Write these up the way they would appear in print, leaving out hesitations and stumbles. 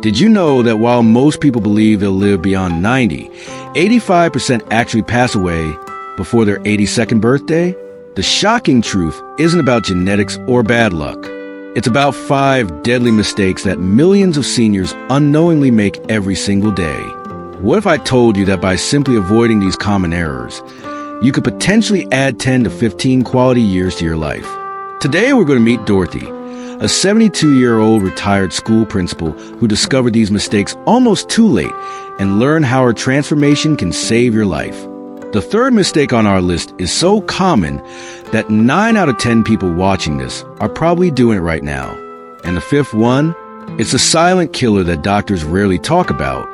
Did you know that while most people believe they'll live beyond 90, 85% actually pass away before their 82nd birthday? The shocking truth isn't about genetics or bad luck. It's about 5 deadly mistakes that millions of seniors unknowingly make every single day. What if I told you that by simply avoiding these common errors, you could potentially add 10 to 15 quality years to your life? Today we're going to meet Dorothy, a 72-year-old retired school principal who discovered these mistakes almost too late and learned how her transformation can save your life. The third mistake on our list is so common that 9 out of 10 people watching this are probably doing it right now. And the fifth one, it's a silent killer that doctors rarely talk about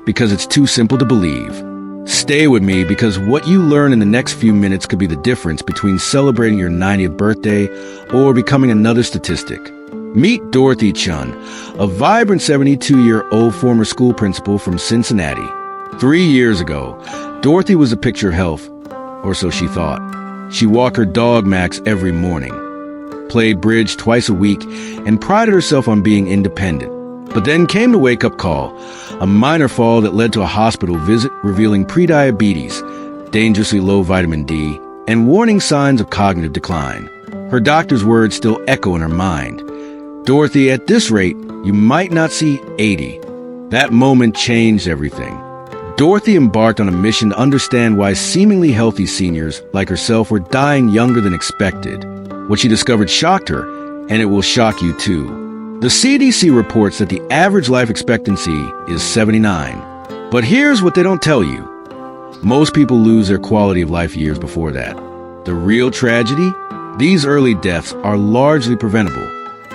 because it's too simple to believe. Stay with me because what you learn in the next few minutes could be the difference between celebrating your 90th birthday or becoming another statistic. Meet Dorothy Chun, a vibrant 72-year-old former school principal from Cincinnati. 3 years ago, Dorothy was a picture of health, or so she thought. She walked her dog Max every morning, played bridge twice a week, and prided herself on being independent. But then came the wake-up call, a minor fall that led to a hospital visit revealing prediabetes, dangerously low vitamin D, and warning signs of cognitive decline. Her doctor's words still echo in her mind. Dorothy, at this rate, you might not see 80. That moment changed everything. Dorothy embarked on a mission to understand why seemingly healthy seniors like herself were dying younger than expected. What she discovered shocked her, and it will shock you too. The CDC reports that the average life expectancy is 79. But here's what they don't tell you. Most people lose their quality of life years before that. The real tragedy? These early deaths are largely preventable.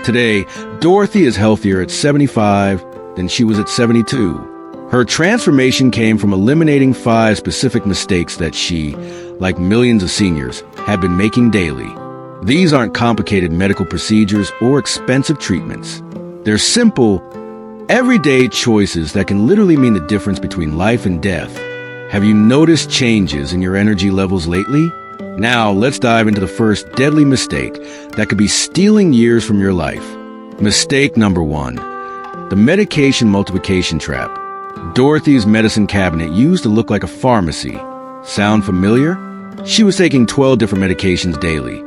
Today, Dorothy is healthier at 75 than she was at 72. Her transformation came from eliminating 5 specific mistakes that she, like millions of seniors, had been making daily. These aren't complicated medical procedures or expensive treatments. They're simple, everyday choices that can literally mean the difference between life and death. Have you noticed changes in your energy levels lately? Now, let's dive into the first deadly mistake that could be stealing years from your life. Mistake number 1, the medication multiplication trap. Dorothy's medicine cabinet used to look like a pharmacy. Sound familiar? She was taking 12 different medications daily.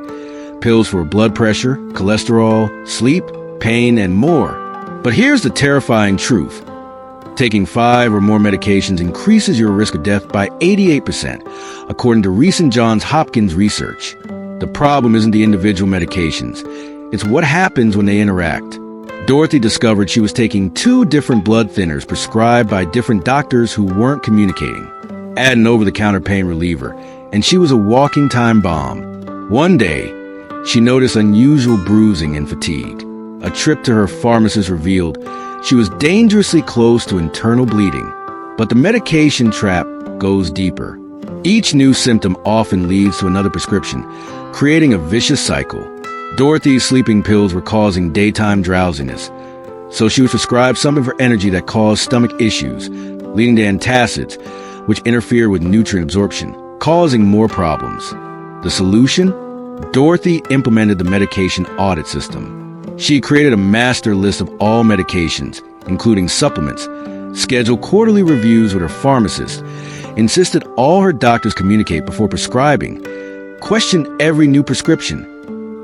Pills for blood pressure, cholesterol, sleep, pain, and more. But here's the terrifying truth. Taking 5 or more medications increases your risk of death by 88%, according to recent Johns Hopkins research. The problem isn't the individual medications. It's what happens when they interact. Dorothy discovered she was taking 2 different blood thinners prescribed by different doctors who weren't communicating. Add an over-the-counter pain reliever, and she was a walking time bomb. One day, she noticed unusual bruising and fatigue. A trip to her pharmacist revealed she was dangerously close to internal bleeding. But the medication trap goes deeper. Each new symptom often leads to another prescription, creating a vicious cycle. Dorothy's sleeping pills were causing daytime drowsiness, so she was prescribed something for energy that caused stomach issues, leading to antacids, which interfere with nutrient absorption, causing more problems. The solution? Dorothy implemented the medication audit system. She created a master list of all medications, including supplements, scheduled quarterly reviews with her pharmacist, insisted all her doctors communicate before prescribing, questioned every new prescription.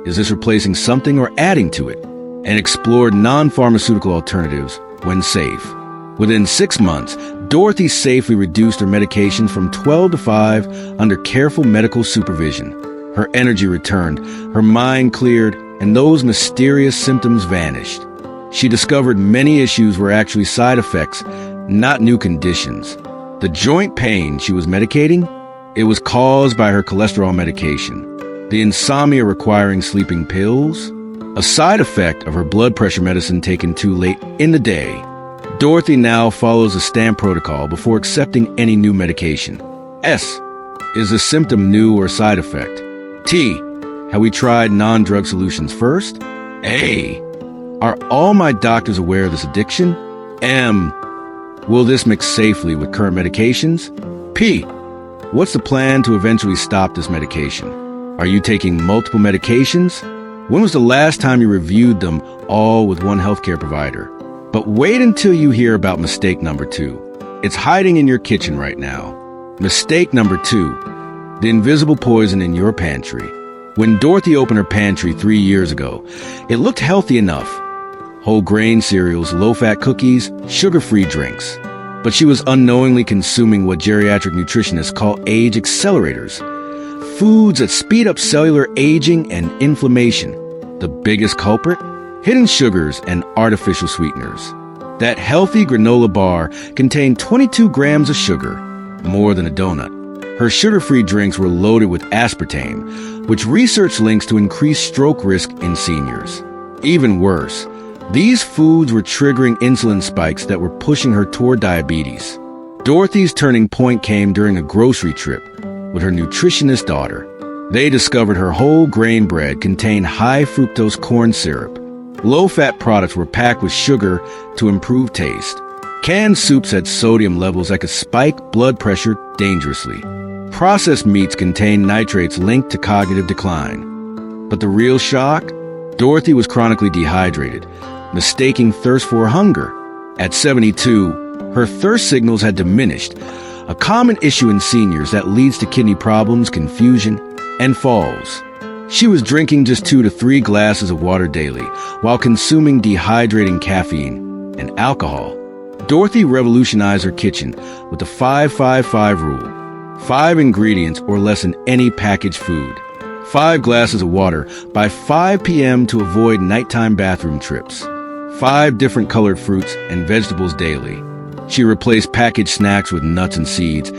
Is this replacing something or adding to it? And explored non-pharmaceutical alternatives when safe. Within 6 months, Dorothy safely reduced her medications from 12 to 5 under careful medical supervision. Her energy returned, her mind cleared, and those mysterious symptoms vanished. She discovered many issues were actually side effects, not new conditions. The joint pain she was medicating? It was caused by her cholesterol medication. The insomnia requiring sleeping pills? A side effect of her blood pressure medicine taken too late in the day. Dorothy now follows a STAMP protocol before accepting any new medication. S. Is the symptom new or side effect? T. Have we tried non-drug solutions first? A. Are all my doctors aware of this addiction? M. Will this mix safely with current medications? P. What's the plan to eventually stop this medication? Are you taking multiple medications? When was the last time you reviewed them all with one healthcare provider? But wait until you hear about mistake number 2. It's hiding in your kitchen right now. Mistake number 2, the invisible poison in your pantry. When Dorothy opened her pantry 3 years ago, it looked healthy enough. Whole grain cereals, low-fat cookies, sugar-free drinks. But she was unknowingly consuming what geriatric nutritionists call age accelerators. Foods that speed up cellular aging and inflammation. The biggest culprit? Hidden sugars and artificial sweeteners. That healthy granola bar contained 22 grams of sugar, more than a donut. Her sugar-free drinks were loaded with aspartame, which research links to increased stroke risk in seniors. Even worse, these foods were triggering insulin spikes that were pushing her toward diabetes. Dorothy's turning point came during a grocery trip with her nutritionist daughter. They discovered her whole grain bread contained high fructose corn syrup. Low-fat products were packed with sugar to improve taste. Canned soups had sodium levels that could spike blood pressure dangerously. Processed meats contained nitrates linked to cognitive decline. But the real shock? Dorothy was chronically dehydrated, mistaking thirst for hunger. At 72, her thirst signals had diminished, a common issue in seniors that leads to kidney problems, confusion, and falls. She was drinking just 2 to 3 glasses of water daily while consuming dehydrating caffeine and alcohol. Dorothy revolutionized her kitchen with the 5-5-5 rule. 5 ingredients or less in any packaged food. 5 glasses of water by 5 p.m. to avoid nighttime bathroom trips. 5 different colored fruits and vegetables daily. She replaced packaged snacks with nuts and seeds,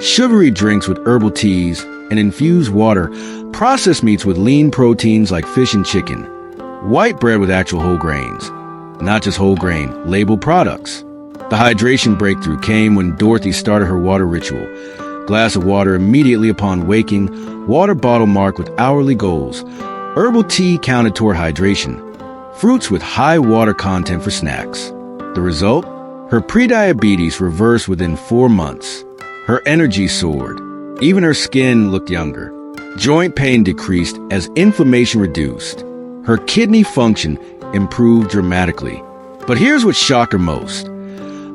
sugary drinks with herbal teas, and infused water, processed meats with lean proteins like fish and chicken, white bread with actual whole grains, not just whole grain, labeled products. The hydration breakthrough came when Dorothy started her water ritual. Glass of water immediately upon waking, water bottle marked with hourly goals, herbal tea counted toward hydration, fruits with high water content for snacks. The result? Her prediabetes reversed within 4 months. Her energy soared. Even her skin looked younger. Joint pain decreased as inflammation reduced. Her kidney function improved dramatically. But here's what shocked her most.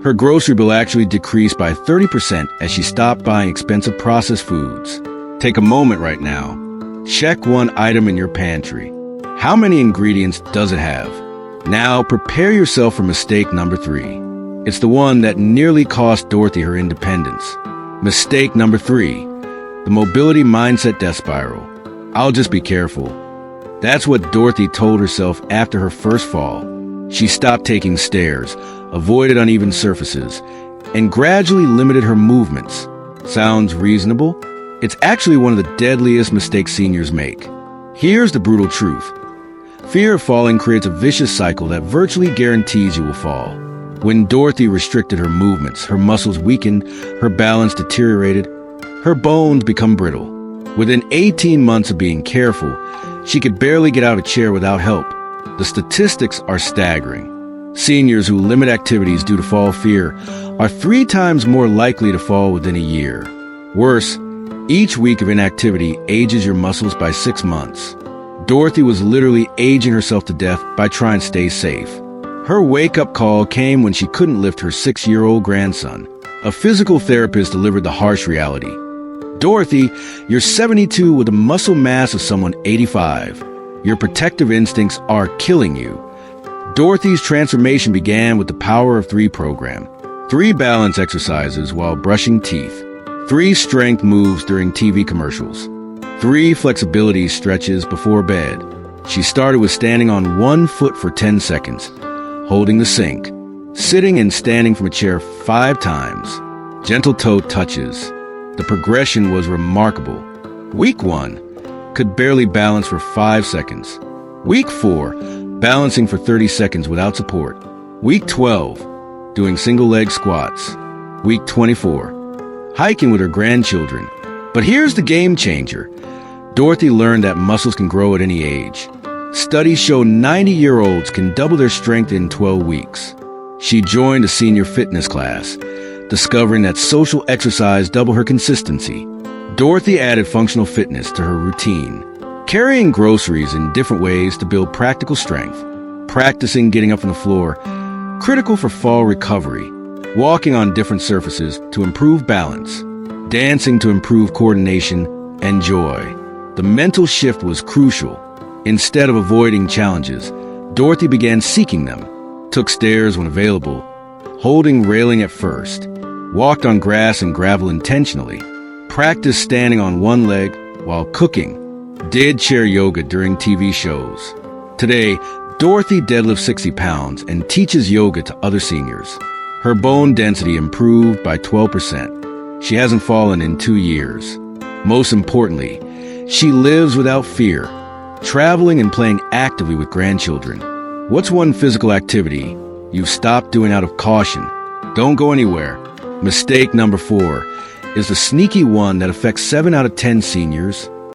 Her grocery bill actually decreased by 30% as she stopped buying expensive processed foods. Take a moment right now. Check one item in your pantry. How many ingredients does it have? Now prepare yourself for mistake number 3. It's the one that nearly cost Dorothy her independence. Mistake number 3. The mobility mindset death spiral. I'll just be careful. That's what Dorothy told herself after her first fall. She stopped taking stairs, avoided uneven surfaces, and gradually limited her movements. Sounds reasonable? It's actually one of the deadliest mistakes seniors make. Here's the brutal truth. Fear of falling creates a vicious cycle that virtually guarantees you will fall. When Dorothy restricted her movements, her muscles weakened, her balance deteriorated, her bones become brittle. Within 18 months of being careful, she could barely get out of a chair without help. The statistics are staggering. Seniors who limit activities due to fall fear are 3 times more likely to fall within a year. Worse, each week of inactivity ages your muscles by 6 months. Dorothy was literally aging herself to death by trying to stay safe. Her wake-up call came when she couldn't lift her 6-year-old grandson. A physical therapist delivered the harsh reality. Dorothy, you're 72 with a muscle mass of someone 85. Your protective instincts are killing you. Dorothy's transformation began with the Power of 3 program. 3 balance exercises while brushing teeth. 3 strength moves during TV commercials. 3 flexibility stretches before bed. She started with standing on 1 foot for 10 seconds, holding the sink, sitting and standing from a chair 5 times. Gentle toe touches. The progression was remarkable. Week 1, could barely balance for 5 seconds. Week 4, balancing for 30 seconds without support. Week 12, doing single leg squats. Week 24, hiking with her grandchildren. But here's the game changer. Dorothy learned that muscles can grow at any age. Studies show 90-year-olds can double their strength in 12 weeks. She joined a senior fitness class, discovering that social exercise doubled her consistency. Dorothy added functional fitness to her routine, carrying groceries in different ways to build practical strength, practicing getting up from the floor, critical for fall recovery, walking on different surfaces to improve balance, dancing to improve coordination and joy. The mental shift was crucial. Instead of avoiding challenges, Dorothy began seeking them, took stairs when available, holding railing at first, walked on grass and gravel intentionally, practiced standing on one leg while cooking, did chair yoga during TV shows. Today, Dorothy deadlifts 60 pounds and teaches yoga to other seniors. Her bone density improved by 12%. She hasn't fallen in 2 years. Most importantly, she lives without fear, traveling and playing actively with grandchildren. What's one physical activity you've stopped doing out of caution? Don't go anywhere. Mistake number 4 is the sneaky one that affects 7 out of 10 seniors.